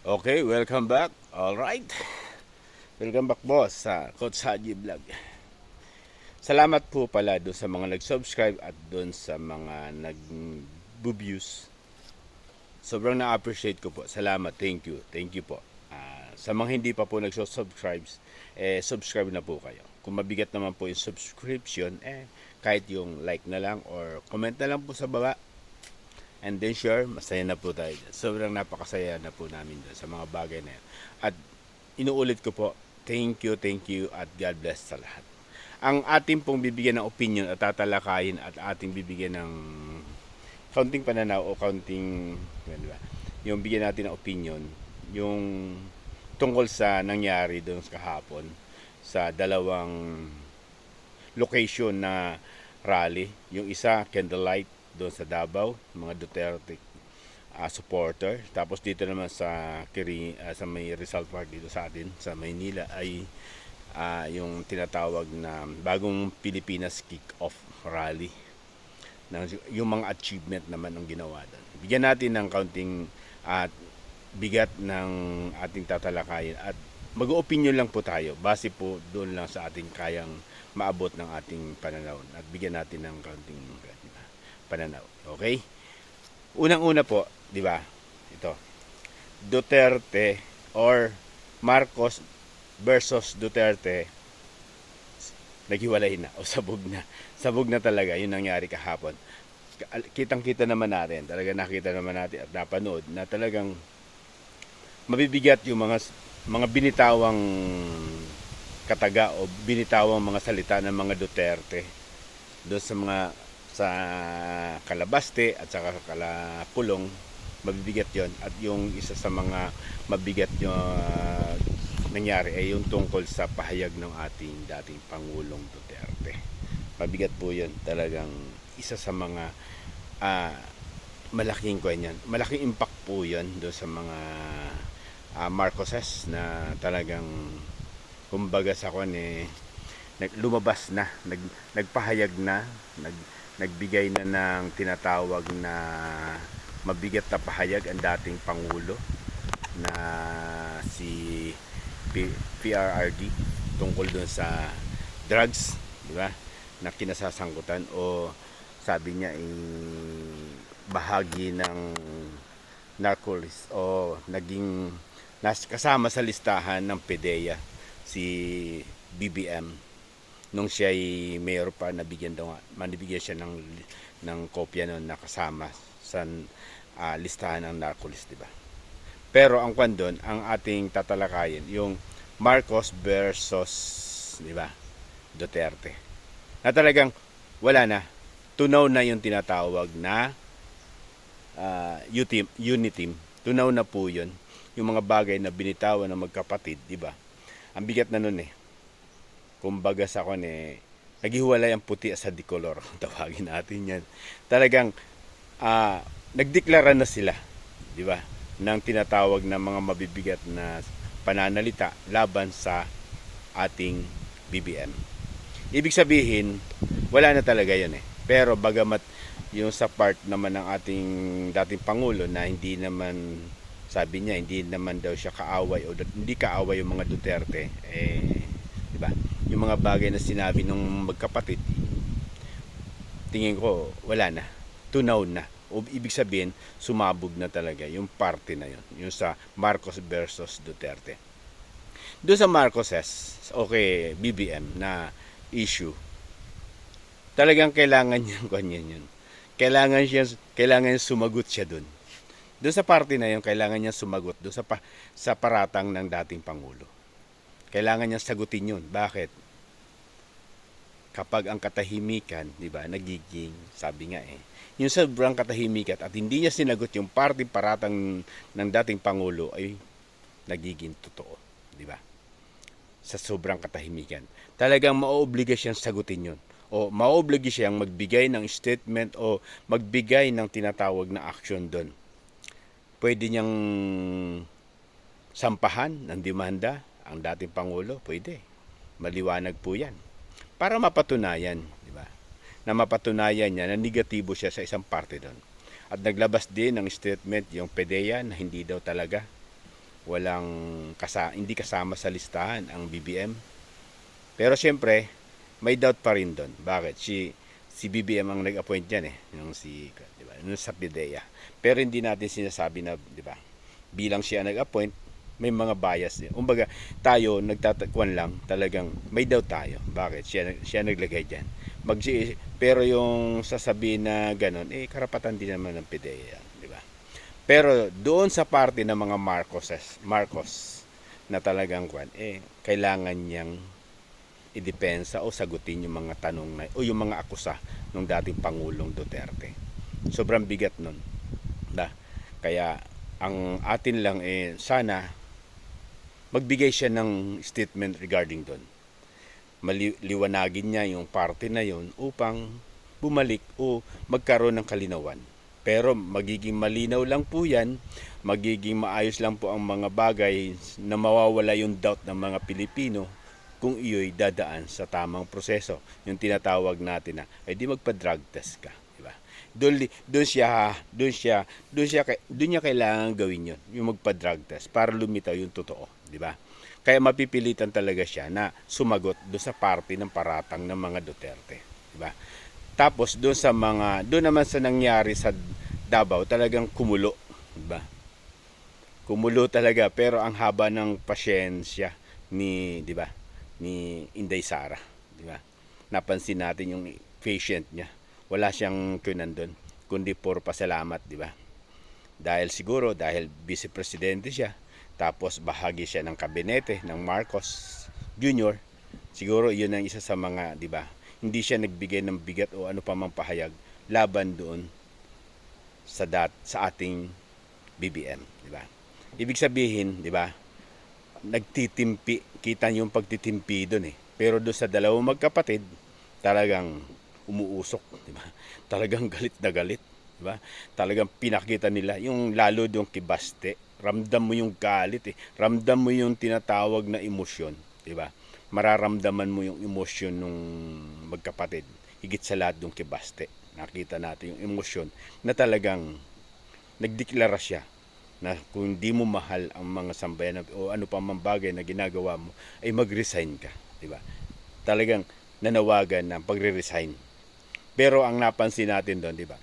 Okay, welcome back. All right. Welcome back, boss, sa Coach Haji Vlog. Salamat po pala doon sa mga nag-subscribe at doon sa mga nag-views. Sobrang na-appreciate ko po. Salamat. Thank you. Thank you po. Sa mga hindi pa po nag-subscribe, subscribe na po kayo. Kung mabigat naman po yung subscription, kahit yung like na lang or comment na lang po sa baba. And then share, masaya na po tayo dyan. Sobrang napakasaya na po namin dyan sa mga bagay na yan. At inuulit ko po, thank you at God bless sa lahat. Ang ating pong bibigyan ng opinion at tatalakayin at ating bibigyan ng counting pananaw o counting, diba? Yung bigyan natin ng opinion, yung tungkol sa nangyari doon kahapon sa dalawang location na rally. Yung isa, Candlelight, doon sa Davao, mga Duterte supporter. Tapos dito naman sa sa may Rizal Park dito sa atin, sa Maynila, ay yung tinatawag na bagong Pilipinas kick-off rally. Yung mga achievement naman ang ginawa doon. Bigyan natin ng kaunting bigat ng ating tatalakayin at mag-opinion lang po tayo base po doon lang sa ating kayang maabot ng ating pananaw at bigyan natin ng kaunting pananaw. Okay? Unang-una po, di ba? Ito. Duterte or Marcos versus Duterte, naghiwalay na o sabog na. Sabog na talaga yung nangyari kahapon. Kitang-kita naman natin, talaga nakita naman natin at napanood na talagang mabibigat yung mga binitawang kataga o binitawang mga salita ng mga Duterte doon sa Calabaste at saka Kalapulong. Mabibigat yon. At yung isa sa mga mabigat yung nangyari ay yung tungkol sa pahayag ng ating dating Pangulong Duterte. Mabigat po yun. Talagang isa sa mga malaking malaking impact po yun doon sa mga Marcoses na talagang kumbaga sa lumabas na, nagpahayag na, nagbigay na ng tinatawag na mabigat na pahayag ang dating Pangulo na si PRRD tungkol doon sa drugs, di ba? Na kinasasangkutan o sabi niya ay bahagi ng narcolis o naging kasama sa listahan ng PDEA si BBM nung siya ay mayor pa. Manibigyan siya ng kopya noon na kasama sa listahan ng narcolis, di ba? Pero ang doon, ang ating tatalakayin yung Marcos versus, di ba, Duterte. Na talagang wala na, tunaw na yung tinatawag na uniteam. Tunaw na po yun. Yung mga bagay na binitawan ng magkapatid, di ba? Ang bigat na nun kumbaga sa naghiwalay ang puti sa dikolor. Tawagin natin yan. Talagang nagdeklara na sila, di ba, ng tinatawag na mga mabibigat na pananalita laban sa ating BBM. Ibig sabihin, wala na talaga yun Pero bagamat yung sa part naman ng ating dating Pangulo na hindi naman, sabi niya, hindi naman daw siya kaaway o hindi kaaway yung mga Duterte, di ba? Yung mga bagay na sinabi ng magkapatid, tingin ko wala na, tunaw na. O ibig sabihin, sumabog na talaga yung party na yun, yung sa Marcos versus Duterte. Doon sa Marcoses, okay, BBM na issue, talagang kailangan niyang yun. Kailangan sumagot siya doon. Doon sa party na yun, kailangan niya sumagot doon sa paratang ng dating Pangulo. Kailangan niya sagutin yun. Bakit? Kapag ang katahimikan, di ba, nagiging, sabi nga yung sobrang katahimikan at hindi niya sinagot yung party paratang ng dating Pangulo ay nagiging totoo, di ba? Sa sobrang katahimikan. Talagang maoobliga siyang sagutin yun. O maoobliga siyang magbigay ng statement o magbigay ng tinatawag na action doon. Pwede niyang sampahan ng demanda ang dating Pangulo, pwede. Maliwanag po yan. Para mapatunayan, di ba? Na mapatunayan niya na negatibo siya sa isang parte doon. At naglabas din ng statement yung PDEA na hindi daw talaga hindi kasama sa listahan ang BBM. Pero siyempre, may doubt pa rin doon. Bakit? Si BBM ang nag-appoint diyan yung di ba? Yung sa PIDEA. Pero hindi natin sinasabi na, di ba? Bilang siya nag-appoint, may mga bias din. Kumbaga, tayo nagtatakuan lang, talagang may doubt tayo. Bakit? Siya naglagay diyan. Pero yung sasabihin na ganun, karapatan din naman ng PIDEA, di ba? Pero doon sa parte ng mga Marcos na talagang kailangan niyang idepensa o sagutin yung mga tanong o yung mga akusa ng dating Pangulong Duterte. Sobrang bigat nun. Kaya ang atin lang sana magbigay siya ng statement regarding doon. Liwanagin niya yung parte na yun upang bumalik o magkaroon ng kalinawan. Pero magiging malinaw lang po yan, magiging maayos lang po ang mga bagay na mawawala yung doubt ng mga Pilipino kung iyo'y dadaan sa tamang proseso. Yung tinatawag natin na, di magpa-drug test ka. Diba? Doon niya kailangan gawin yun, yung magpa-drug test para lumitaw yung totoo. Diba? Kaya mapipilitan talaga siya na sumagot doon sa parte ng paratang ng mga Duterte. Diba? Tapos doon naman sa nangyari sa Davao, talagang kumulo. Diba? Kumulo talaga, pero ang haba ng pasyensya ni Inday Sara, di ba? Napansin natin yung patient niya. Wala siyang nandun, kundi puro pasalamat, di ba? Dahil vice presidente siya, tapos bahagi siya ng kabinete ng Marcos Jr. Siguro yun ang isa sa mga, di ba? Hindi siya nagbigay ng bigat o ano pa mang pahayag laban doon sa ating BBM, di ba? Ibig sabihin, di ba? Nagtitimpi, kita yung pagtitimpi doon Pero doon sa dalawang magkapatid, talagang umuusok, di ba? Talagang galit na galit, di ba? Talagang pinakita nila yung lalo doon kay Baste. Ramdam mo yung galit Ramdam mo yung tinatawag na emosyon, di ba? Mararamdaman mo yung emosyon nung magkapatid. Higit sa lahat doon kay Baste. Nakita natin yung emosyon na talagang nagdeklara siya na kung di mo mahal ang mga sambayan o ano pa mang bagay na ginagawa mo, ay mag-resign ka, di ba? Talagang nanawagan ng pagre-resign. Pero ang napansin natin doon, di ba?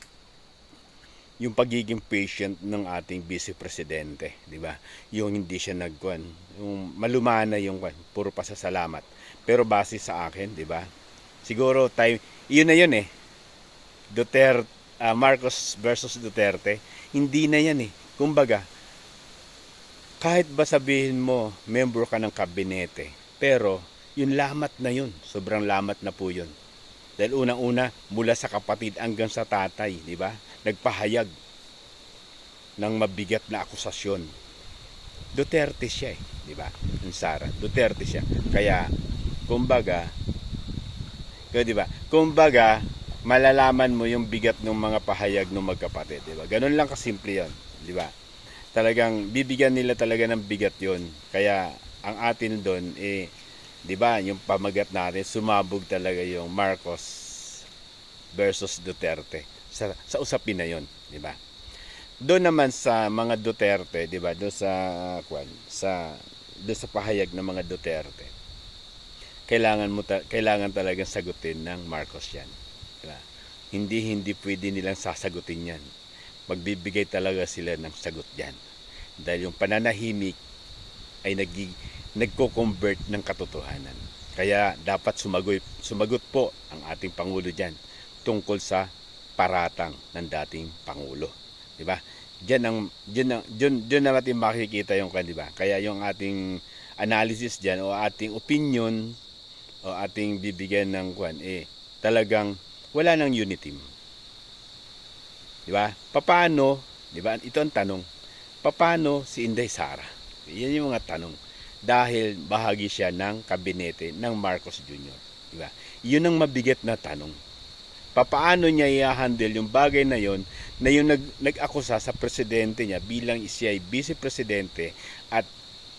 Yung pagiging patient ng ating vice presidente, di ba? Yung hindi siya yung malumana yung puro pasasalamat. Pero base sa akin, di ba? Siguro yun na yun Marcos versus Duterte, hindi na yan Kumbaga, kahit ba sabihin mo, member ka ng kabinete, pero yung lamat na yun, sobrang lamat na po yun. Dahil unang-una, mula sa kapatid hanggang sa tatay, di ba? Nagpahayag ng mabigat na akusasyon. Duterte siya di ba? Yung Sara, Duterte siya. Kaya, kumbaga, di ba? Kumbaga, malalaman mo yung bigat ng mga pahayag ng magkapatid, di ba? Ganun lang kasimple yan. Di ba? Talagang bibigyan nila talaga ng bigat 'yon. Kaya ang atin doon di ba, yung pamagat natin sumabog talaga yung Marcos versus Duterte sa usapin na 'yon, di ba? Doon naman sa mga Duterte, di ba? Doon sa pahayag ng mga Duterte. Kailangan talagang sagutin ng Marcos 'yan. Di ba? Hindi pwede nilang sasagutin 'yan. Magbibigay talaga sila ng sagot diyan. Dahil yung pananahimik ay nagko-convert ng katotohanan. Kaya dapat sumagot po ang ating Pangulo diyan tungkol sa paratang ng dating Pangulo. Di ba? Diyan natin makikita yung di ba? Kaya yung ating analysis diyan o ating opinion o ating bibigyan ng talagang wala nang unity. Di ba? Paano, di ba? Ito ang tanong. Paano si Inday Sara? Yan yung mga tanong. Dahil bahagi siya ng kabinete ng Marcos Jr. Di ba? Yun ang mabigat na tanong. Paano niya i-handle yung bagay na yon na yung nag-akusa sa presidente niya bilang siya ay vice presidente at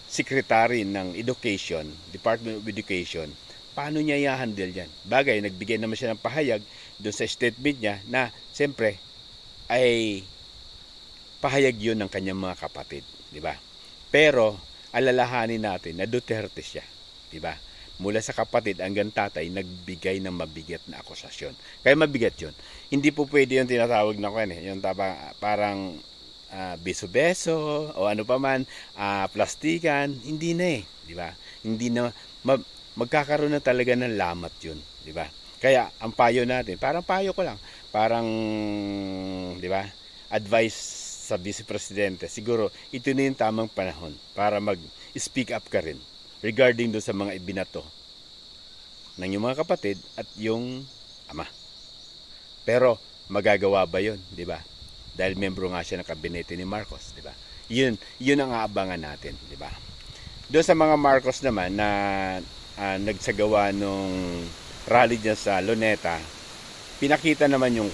secretary ng Education, Department of Education. Paano niya i-handle yan? Bagay, nagbigay naman siya ng pahayag doon sa statement niya na siyempre ay pahayag yun ng kanyang mga kapatid, di ba? Pero alalahanin natin na Duterte siya, 'di ba? Mula sa kapatid hanggang tatay nagbigay ng mabigat na akusasyon. Kaya mabigat 'yon. Hindi po pwede yung tinatawag na yung parang beso-beso o ano pa man, plastikan, hindi na 'di ba? Hindi na magkakaroon na talaga ng lamat 'yun, 'di ba? Kaya ang payo natin, parang payo ko lang, parang 'di ba? Advice sa Vice Presidente, siguro ito na yung tamang panahon para mag-speak up ka rin regarding do sa mga ibinato ng yung mga kapatid at yung ama. Pero magagawa ba 'yon, 'di ba? Dahil membro nga siya ng kabinete ni Marcos, 'di ba? Yun ang aabangan natin, 'di ba? Doon sa mga Marcos naman na nagsagawa nung rally niya sa Luneta, pinakita naman yung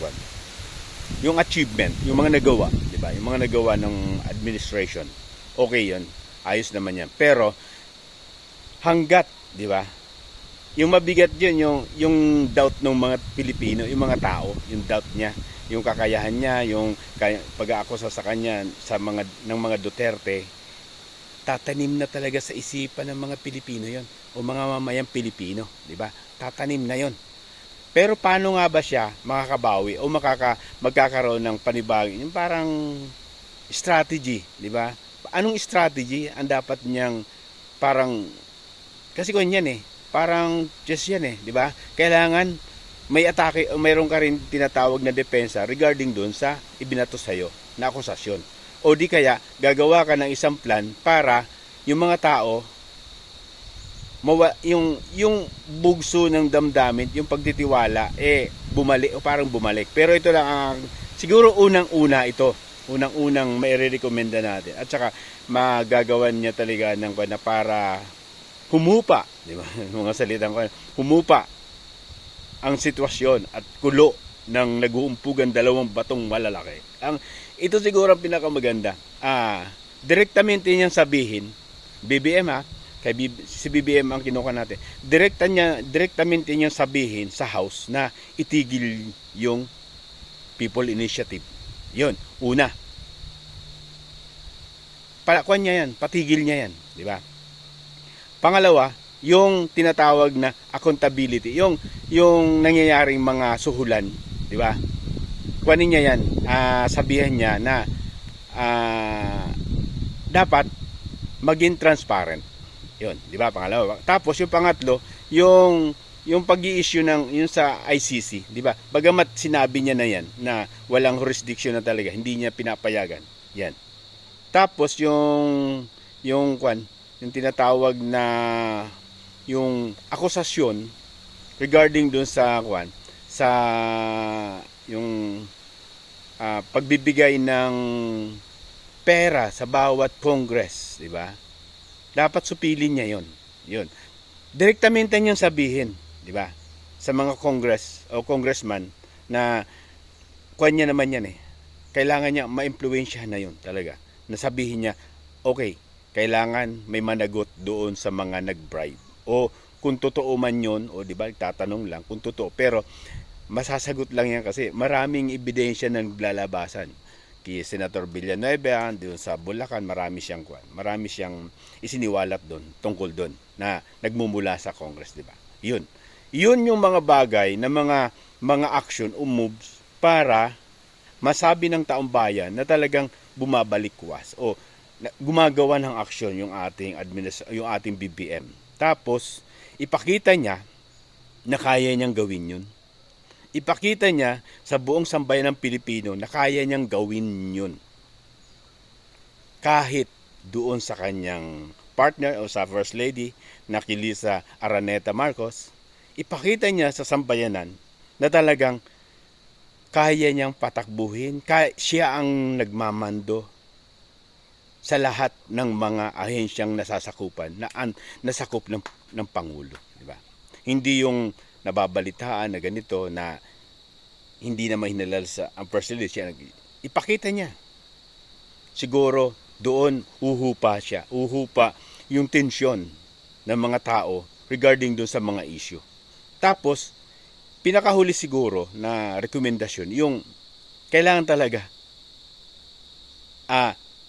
achievement, yung mga nagawa, 'di ba? Yung mga nagawa ng administration. Okay 'yon. Ayos naman 'yan. Pero hanggat, 'di ba? Yung mabigat 'yun, yung doubt ng mga Pilipino, yung mga tao, yung doubt niya, yung kakayahan niya, yung pag-aakusa sa kanya sa ng mga Duterte, tatanim na talaga sa isipan ng mga Pilipino 'yon o mga mamayang Pilipino, 'di ba? Tatanim na 'yon. Pero paano nga ba siya makakabawi o magkakaroon ng panibagong, yung parang strategy, 'di ba? Anong strategy ang dapat niyang parang, kasi kung yan parang just yan 'di ba? Kailangan may atake o mayroon ka rin tinatawag na depensa regarding doon sa ibinato sa iyo na akusasyon. O di kaya gagawa ka ng isang plan para yung mga tao yung bugso ng damdamin, yung pagtitiwala bumalik o parang bumalik. Pero ito lang ang siguro unang-una ito. Unang-unang mairerekomenda natin. At saka magagawan niya talaga ng na para humupa, di ba? Mga salitang humupa ang sitwasyon at kulo ng nag-uumpugan dalawang batong malalaki. Ito siguro ang pinakamaganda. Direktamente niyang sabihin, BBM si BBM ang kinuha natin. Direktamente niyang sabihin sa House na itigil yung People Initiative. 'Yon, una. Palakuan niya 'yan, patigil niya 'yan, 'di ba? Pangalawa, yung tinatawag na accountability, yung nangyayaring mga suhulan, 'di ba? Kunin niya 'yan, sabihan niya na dapat maging transparent. 'Yon, 'di ba? Pangalawa. Tapos yung pangatlo, yung pag-i-issue yung sa ICC, 'di ba? Bagamat sinabi niya na 'yan na walang jurisdiction na talaga, hindi niya pinapayagan. 'Yan. Tapos yung tinatawag na yung akusasyon regarding dun sa yung pagbibigay ng pera sa bawat Congress, 'di ba? Dapat supilin niya 'yon. 'Yon. Direktamente niyang sabihin, 'di ba? Sa mga Congress o congressman na niya naman 'yan Kailangan niya maimpluwensyahan na 'yon talaga. Nasabihin niya, okay, kailangan may managot doon sa mga nag-bribe. O kung totoo man 'yon, o 'di ba, tatanong lang kung totoo, pero masasagot lang 'yan kasi maraming ebidensya ng lalabasan. Kay Senator Villanueva doon sa Bulacan, marami siyang isiniwalat doon tungkol doon na nagmumula sa Congress, 'di ba? 'Yun yung mga bagay na mga action o moves para masabi ng taong bayan na talagang bumabalik kuwas o gumagawa ng aksyon yung ating BBM. Tapos ipakita niya na kaya niyang gawin 'yun. Ipakita niya sa buong sambayan ng Pilipino na kaya niyang gawin yun. Kahit doon sa kanyang partner o sa First Lady na Lisa Araneta Marcos, ipakita niya sa sambayanan na talagang kaya niyang patakbuhin. Siya ang nagmamando sa lahat ng mga ahensyang nasakop ng Pangulo. Diba? Hindi yung nababalitaan na ganito na hindi na mahinalal sa ang First Lady siya. Ipakita niya. Siguro doon uhupa yung tensyon ng mga tao regarding doon sa mga issue. Tapos, pinakahuli siguro na rekomendasyon, yung kailangan talaga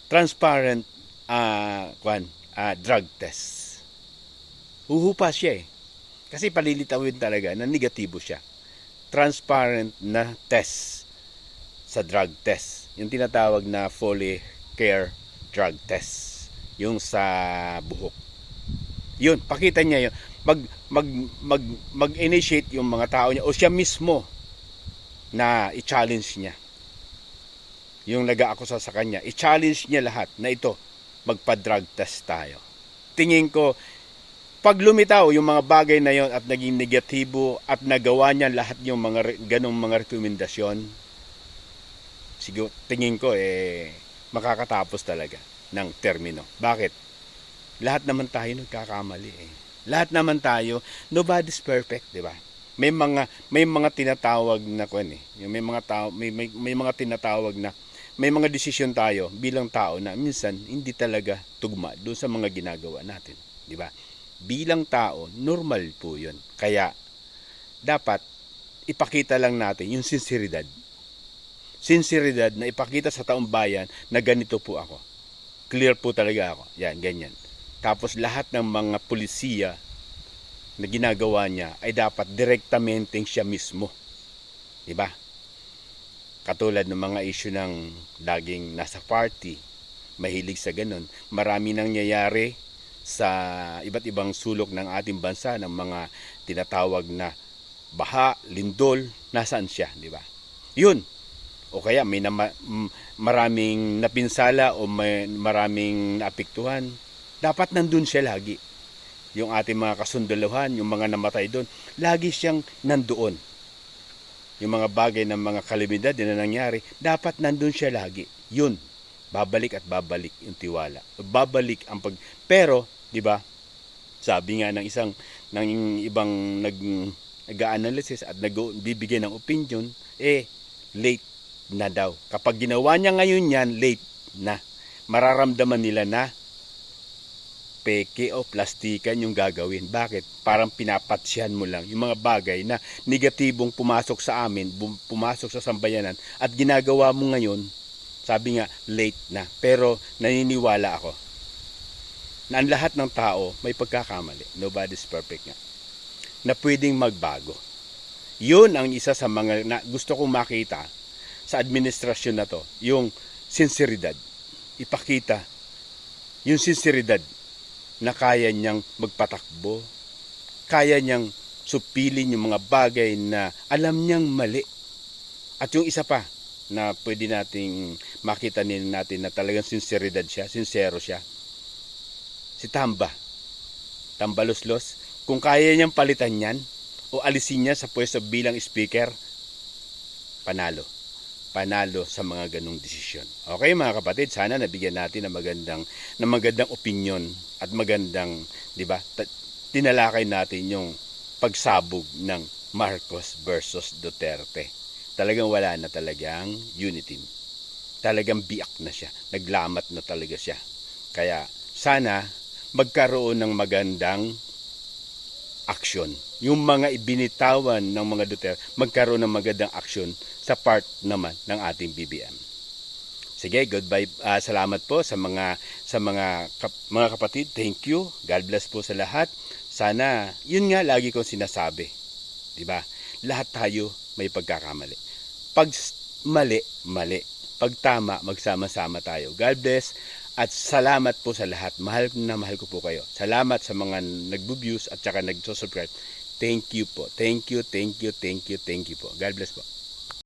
transparent drug test. Huhupa siya eh. Kasi palilitawin talaga na negatibo siya. Transparent na test sa drug test. Yung tinatawag na Follicare drug test. Yung sa buhok. Yun, pakita niya yun. Mag-initiate yung mga tao niya o siya mismo na i-challenge niya. Yung nag-aakusa sa kanya, i-challenge niya lahat na ito, magpa-drug test tayo. Tingin ko, pag lumitaw yung mga bagay na yon at naging negatibo at nagawa niya lahat yung ganong mga rekomendasyon, siguro tingin ko makakatapos talaga ng termino. Bakit? Lahat naman tayo nagkakamali eh. Lahat naman tayo, nobody's perfect, di ba? May mga tinatawag na may mga desisyon tayo bilang tao na minsan hindi talaga tugma doon sa mga ginagawa natin, di ba? Bilang tao, normal po 'yun. Kaya dapat ipakita lang natin yung sinseridad. Sinseridad na ipakita sa taong bayan na ganito po ako. Clear po talaga ako. Yan, ganyan. Tapos lahat ng mga pulisiya na ginagawa niya ay dapat direktamente siya mismo. 'Di ba? Katulad ng mga issue ng laging nasa party, mahilig sa ganun. Marami nangyayari sa iba't ibang sulok ng ating bansa ng mga tinatawag na baha, lindol, nasaan siya, 'di ba? 'Yun. O kaya may maraming napinsala o maraming naapektuhan, dapat nandun siya lagi. Yung ating mga kasundaluhan, yung mga namatay doon, lagi siyang nandoon. Yung mga bagay ng mga kalamidad na nangyari, dapat nandun siya lagi. Yun, babalik at babalik yung tiwala. Babalik ang pero, 'di ba? Sabi nga ng ibang nag-analysis at nagbibigay ng opinion, late na daw. Kapag ginawa niya ngayon yan, late na. Mararamdaman nila na peke o plastikan yung gagawin. Bakit? Parang pinapatsyan mo lang yung mga bagay na negatibong pumasok sa amin, pumasok sa sambayanan at ginagawa mo ngayon, sabi nga, late na. Pero naniniwala ako na ang lahat ng tao may pagkakamali. Nobody's perfect nga. Na pwedeng magbago. Yun ang isa sa mga gusto kong makita sa administrasyon na to. Yung sinseridad. Ipakita yung sinseridad na kaya niyang magpatakbo, kaya niyang supilin yung mga bagay na alam niyang mali. At yung isa pa na pwede nating makita natin na talagang sinseridad siya, sincero siya, si Tambaloslos, kung kaya niyang palitan yan o alisin niya sa pwesto bilang speaker, panalo sa mga ganong desisyon. Okay mga kapatid, sana nabigyan natin ng magandang opinion at magandang, 'di ba? Tinalakay natin yung pagsabog ng Marcos versus Duterte. Talagang wala na talagang unity. Talagang biak na siya. Naglamat na talaga siya. Kaya sana magkaroon ng magandang aksyon. Yung mga ibinitawan ng mga Duterte, magkaroon ng magandang aksyon sa part naman ng ating BBM. Sige, goodbye. Salamat po sa mga kapatid. Thank you. God bless po sa lahat. Sana, yun nga lagi kong sinasabi. 'Di ba? Lahat tayo may pagkakamali. Pag mali. Pag tama, magsama-sama tayo. God bless. At salamat po sa lahat. Mahal ko po kayo. Salamat sa mga nagbo-views at saka nagso-subscribe. Thank you po. Thank you po. God bless po.